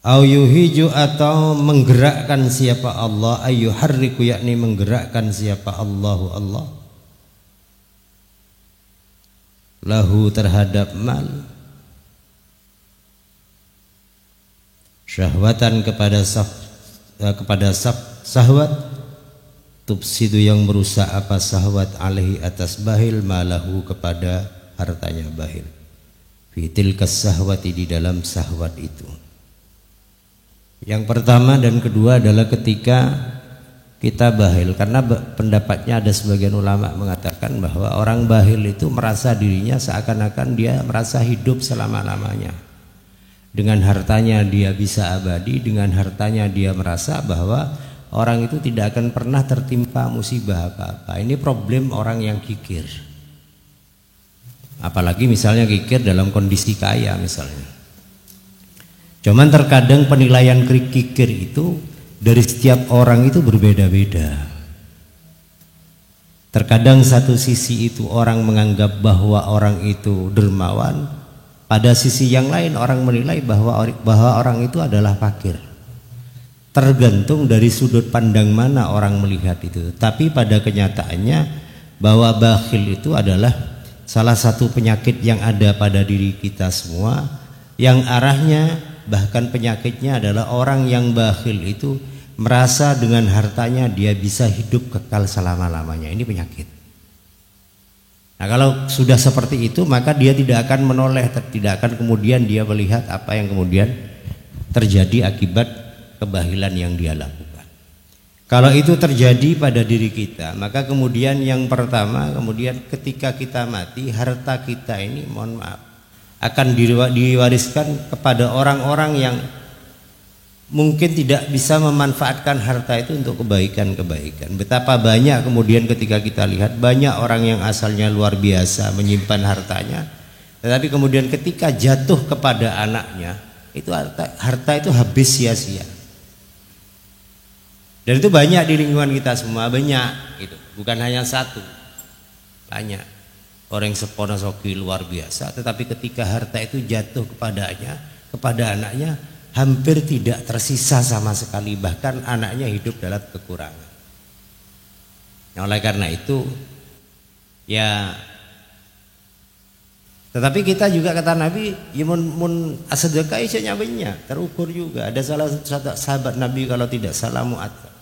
Au yuhiju atau menggerakkan siapa Allah, ayyuharriku yakni menggerakkan siapa Allahu Allah, lahu terhadap mal, syahwatan kepada sahwat, tufsidu yang merusak apa sahwat alaihi atas bahil, malahu kepada hartanya bahil, fitilkas sahwati di dalam sahwat itu. Yang pertama dan kedua adalah ketika kita bahil, karena pendapatnya ada sebagian ulama mengatakan bahwa orang bahil itu merasa dirinya seakan-akan dia merasa hidup selama-lamanya. Dengan hartanya dia bisa abadi, dengan hartanya dia merasa bahwa orang itu tidak akan pernah tertimpa musibah apa-apa. Ini problem orang yang kikir. Apalagi misalnya kikir dalam kondisi kaya misalnya. Cuman terkadang penilaian kikir itu dari setiap orang itu berbeda-beda. Terkadang satu sisi itu orang menganggap bahwa orang itu dermawan, pada sisi yang lain orang menilai bahwa orang itu adalah fakir. Tergantung dari sudut pandang mana orang melihat itu. Tapi pada kenyataannya bahwa bakhil itu adalah salah satu penyakit yang ada pada diri kita semua, yang arahnya bahkan penyakitnya adalah orang yang bakhil itu merasa dengan hartanya dia bisa hidup kekal selama-lamanya. Ini penyakit. Nah, kalau sudah seperti itu maka dia tidak akan menoleh, tidak akan kemudian dia melihat apa yang kemudian terjadi akibat kebahilan yang dia lakukan. Kalau itu terjadi pada diri kita, maka kemudian yang pertama, kemudian ketika kita mati, harta kita ini mohon maaf akan diwariskan kepada orang-orang yang mungkin tidak bisa memanfaatkan harta itu untuk kebaikan-kebaikan. Betapa banyak kemudian ketika kita lihat banyak orang yang asalnya luar biasa menyimpan hartanya, tetapi kemudian ketika jatuh kepada anaknya, itu harta itu habis sia-sia. Dan itu banyak di lingkungan kita semua, banyak gitu. Bukan hanya satu, banyak. Orang yang seponosoki luar biasa, tetapi ketika harta itu jatuh kepadanya, kepada anaknya, hampir tidak tersisa sama sekali, bahkan anaknya hidup dalam kekurangan. Nah, oleh karena itu ya, tetapi kita juga kata Nabi, ya mun sedekah isinya banyak, terukur juga. Ada salah satu sahabat Nabi kalau tidak salah Mu'adz.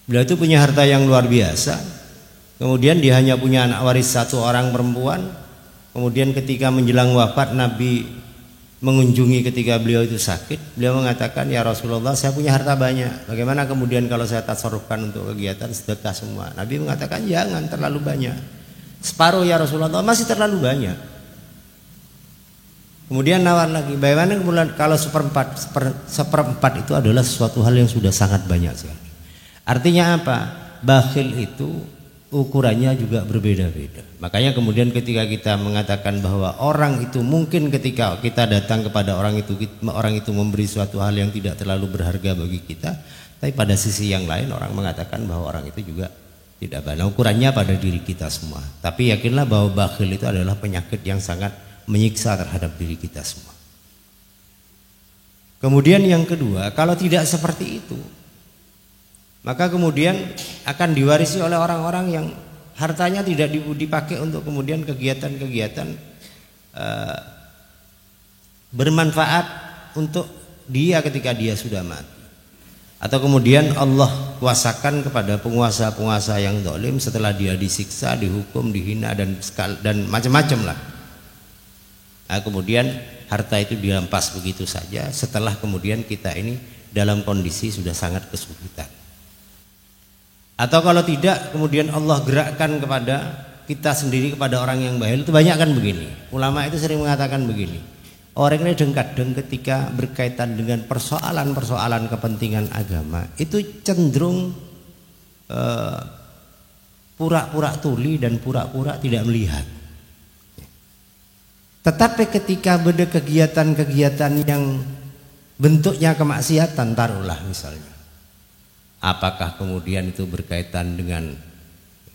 Beliau itu punya harta yang luar biasa. Kemudian dia hanya punya anak waris satu orang perempuan. Kemudian ketika menjelang wafat Nabi mengunjungi ketika beliau itu sakit. Beliau mengatakan, ya Rasulullah, saya punya harta banyak. Bagaimana kemudian kalau saya tasarrufkan untuk kegiatan sedekah semua? Nabi mengatakan, jangan terlalu banyak. Separuh ya Rasulullah, masih terlalu banyak. Kemudian nawar lagi, bagaimana kemudian kalau seperempat itu adalah sesuatu hal yang sudah sangat banyak sekali. Artinya apa? Bakhil itu ukurannya juga berbeda-beda. Makanya kemudian ketika kita mengatakan bahwa orang itu mungkin ketika kita datang kepada orang itu memberi suatu hal yang tidak terlalu berharga bagi kita, tapi pada sisi yang lain orang mengatakan bahwa orang itu juga tidak banyak. Ukurannya pada diri kita semua. Tapi yakinlah bahwa bakhil itu adalah penyakit yang sangat menyiksa terhadap diri kita semua. Kemudian yang kedua, kalau tidak seperti itu, maka kemudian akan diwarisi oleh orang-orang yang hartanya tidak dipakai untuk kemudian kegiatan-kegiatan bermanfaat untuk dia ketika dia sudah mati. Atau kemudian Allah kuasakan kepada penguasa-penguasa yang zalim setelah dia disiksa, dihukum, dihina dan macam-macam lah. Nah, kemudian harta itu dirampas begitu saja setelah kemudian kita ini dalam kondisi sudah sangat kesulitan. Atau kalau tidak kemudian Allah gerakkan kepada kita sendiri, kepada orang yang bakhil. Itu banyak kan begini. Ulama itu sering mengatakan begini, orang ini kadang ketika berkaitan dengan persoalan-persoalan kepentingan agama itu cenderung pura-pura tuli dan pura-pura tidak melihat. Tetapi ketika ada kegiatan-kegiatan yang bentuknya kemaksiatan, taruhlah misalnya, apakah kemudian itu berkaitan dengan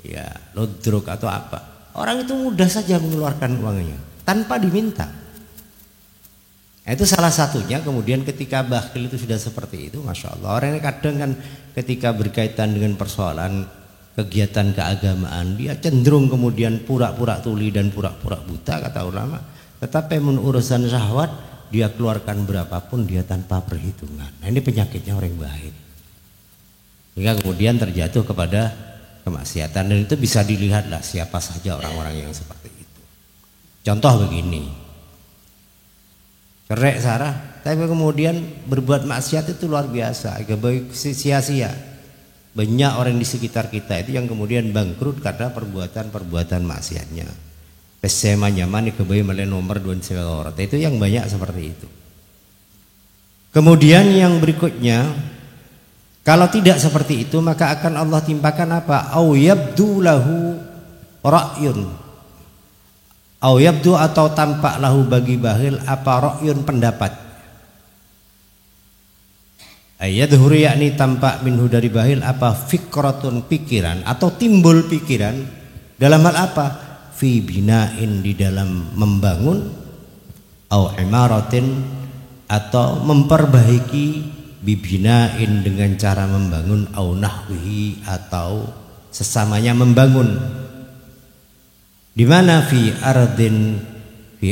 ya ludruk atau apa, orang itu mudah saja mengeluarkan uangnya tanpa diminta. Nah, itu salah satunya. Kemudian ketika bakhil itu sudah seperti itu, masya Allah, orang ini kadang kan ketika berkaitan dengan persoalan kegiatan keagamaan dia cenderung kemudian pura-pura tuli dan pura-pura buta kata ulama. Tetapi menurut urusan syahwat dia keluarkan berapapun dia tanpa perhitungan. Nah, ini penyakitnya orang baik. Hingga kemudian terjatuh kepada kemaksiatan, dan itu bisa dilihatlah siapa saja orang-orang yang seperti itu. Contoh begini. Cerai Sarah, tapi kemudian berbuat maksiat itu luar biasa, sia-sia. Banyak orang di sekitar kita itu yang kemudian bangkrut karena perbuatan maksiatnya. Pesema nyaman kebayi mele nomor 2 orang. Itu yang banyak seperti itu. Kemudian yang berikutnya, kalau tidak seperti itu maka akan Allah timpakan apa? Au yabdu lahu ra'yun. Au yabdu atau tampak lahu bagi bakhil apa ra'yun pendapat. Ayadhur yakni tampak minhu dari bakhil apa fikratun pikiran atau timbul pikiran dalam hal apa? Fi bina'in di dalam membangun, au imaratin atau memperbaiki, bibina'in dengan cara membangun, au nahwihi atau sesamanya membangun. Di mana fi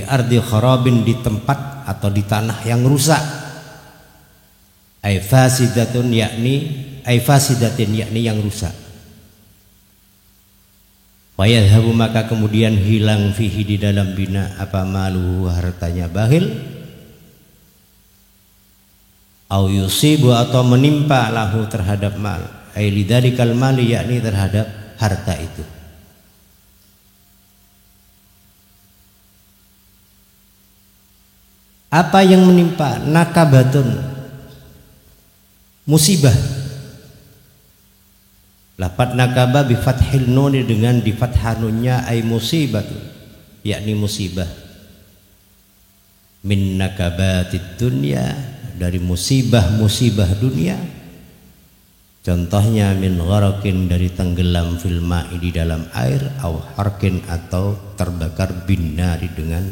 ardi kharabin di tempat atau di tanah yang rusak. Ai fasidatin yakni yang rusak. Wa yadhhabu maka kemudian hilang fihi di dalam bina apa maluhu hartanya bakhil. Au yusibu atau menimpa lahu terhadap mal. Ai lidzalikal mali yakni terhadap harta itu. Apa yang menimpa? Nakabatun, musibah. Lafaz nakaba bi fathil nun dengan di fathah nunnya ay musibatun, yakni musibah. Min nakabatid dunya, dari musibah-musibah dunia. Contohnya min gharaqin, dari tenggelam fil ma'i di dalam air, au harkin atau terbakar binnari dengan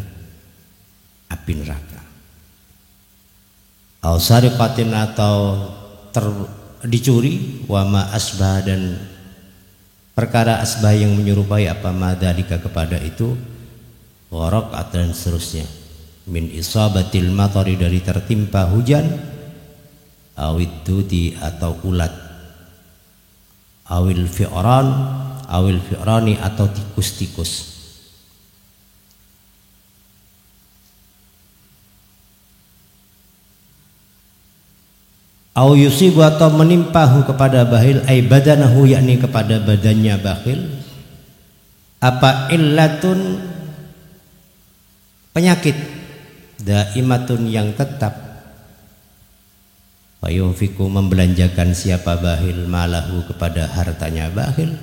api neraka. Au sariqatin atau dicuri, wa ma asbah dan perkara asbah yang menyerupai apa madalika kepada itu, gharaq dan seterusnya. Min isabatil matari, dari tertimpa hujan, awid dudi atau ulat, awil fi'rani atau tikus-tikus. Au yusibu atau menimpahu kepada bakhil ay badanahu yakni kepada badannya bakhil apa illatun penyakit daimatun yang tetap. Wa yunfiku membelanjakan siapa bakhil malahu kepada hartanya bakhil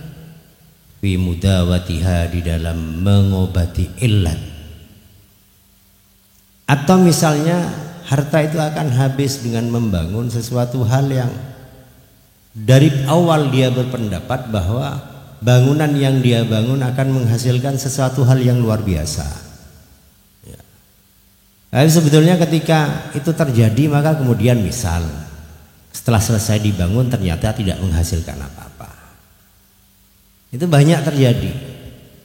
fi mudawatiha di dalam mengobati illat. Atau misalnya harta itu akan habis dengan membangun sesuatu hal yang dari awal dia berpendapat bahwa bangunan yang dia bangun akan menghasilkan sesuatu hal yang luar biasa. Ya. Tapi sebetulnya ketika itu terjadi maka kemudian misal setelah selesai dibangun ternyata tidak menghasilkan apa-apa. Itu banyak terjadi.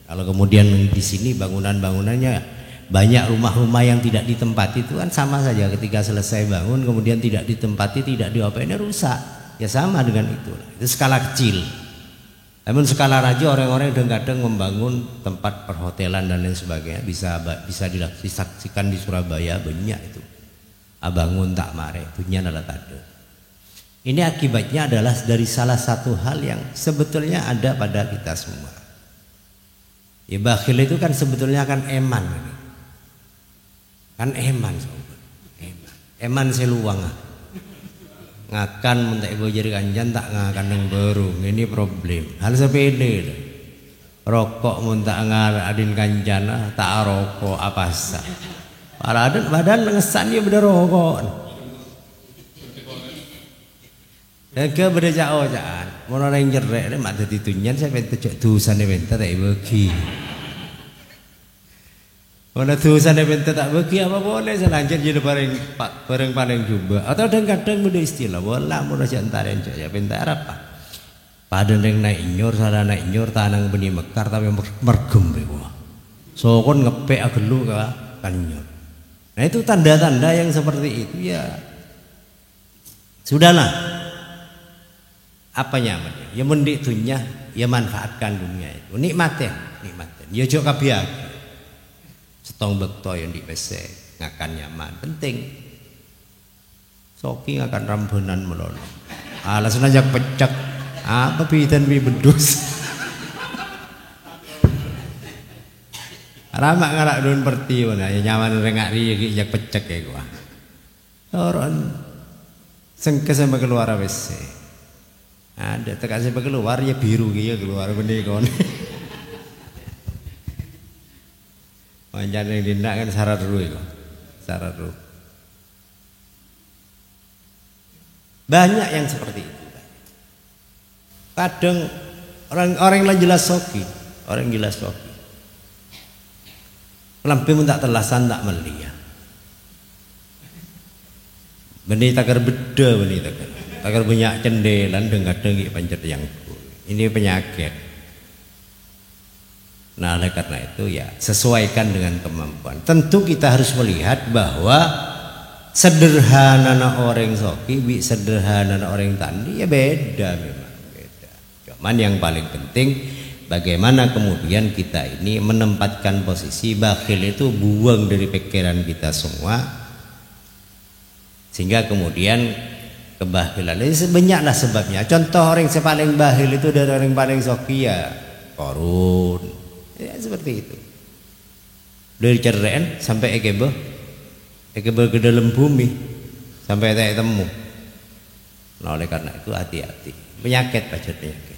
Kalau kemudian di sini bangunan-bangunannya banyak, rumah-rumah yang tidak ditempati itu kan sama saja, ketika selesai bangun kemudian tidak ditempati, tidak diopainnya rusak. Ya sama dengan itu skala kecil. Namun skala raja orang-orang kadang membangun tempat perhotelan dan lain sebagainya, bisa disaksikan di Surabaya banyak itu. Abangun tak mare, punya nala tade. Ini akibatnya adalah dari salah satu hal yang sebetulnya ada pada kita semua. Ya bakhil itu kan sebetulnya kan eman. Kan eman seluang ngakan mentak ibu jadi kanjan tak ngakan yang baru. Ini problem hal sepede rokok mentak adin kanjan tak rokok apa sah para adat badan ngesan dia beda rokok dan ke beda jauh jangan mau orang jerek deh mak tadi tunyan saya pengen cek tusan deh bentar tak bagi. Mana dosa nih benta tak bagi apa boleh selanjut jadi bareng paling juga. Atau kadang ada istilah, wala mau nasi antarin saja benta apa? Pada neng naik nyor, salah naik nyor tanang benih mekar tapi mergem begitu. So kon ngepek agelu kan nyor. Nah itu tanda-tanda yang seperti itu ya. Sudahlah. Apa nyaman? Ya mendik dunia, ya manfaatkan dunia itu. Nikmatin. Ya jauh kabiak. Setong bekto yang di PC ngakan nyaman penting. Soki ngakan rambunan melono. Alasan aja pecek. Apa pitan pi bedus. Ramak ngarak dun perti mana ya nyaman rengak ri jak pecek ya gua. Orang sengke sampai keluar WC. Ada tekan sampai keluar ya biru gitu keluar benih kon. Manjan yang dindak kan syarat dulu itu. Syarat dulu. Banyak yang seperti itu. Kadang orang yang jelas soki, orang yang jelas soki. Lampi pun tak terlasan tak melia. Benih takar beda benih takar banyak cendelan dengar-dengi pancet yang ini penyakit. Nah oleh karena itu ya sesuaikan dengan kemampuan. Tentu kita harus melihat bahwa sederhana orang soki, sederhana orang tani ya beda memang beda. Cuman yang paling penting bagaimana kemudian kita ini menempatkan posisi bakhil itu buang dari pikiran kita semua sehingga kemudian kebakhilan ini banyaklah sebabnya. Contoh orang yang paling bakhil itu dari orang paling soki ya korun. Ya seperti itu. Dari ceraian sampai ekebe ke dalam bumi sampai tak temu. Nah oleh karena itu hati-hati. Penyakit pacet penyakit.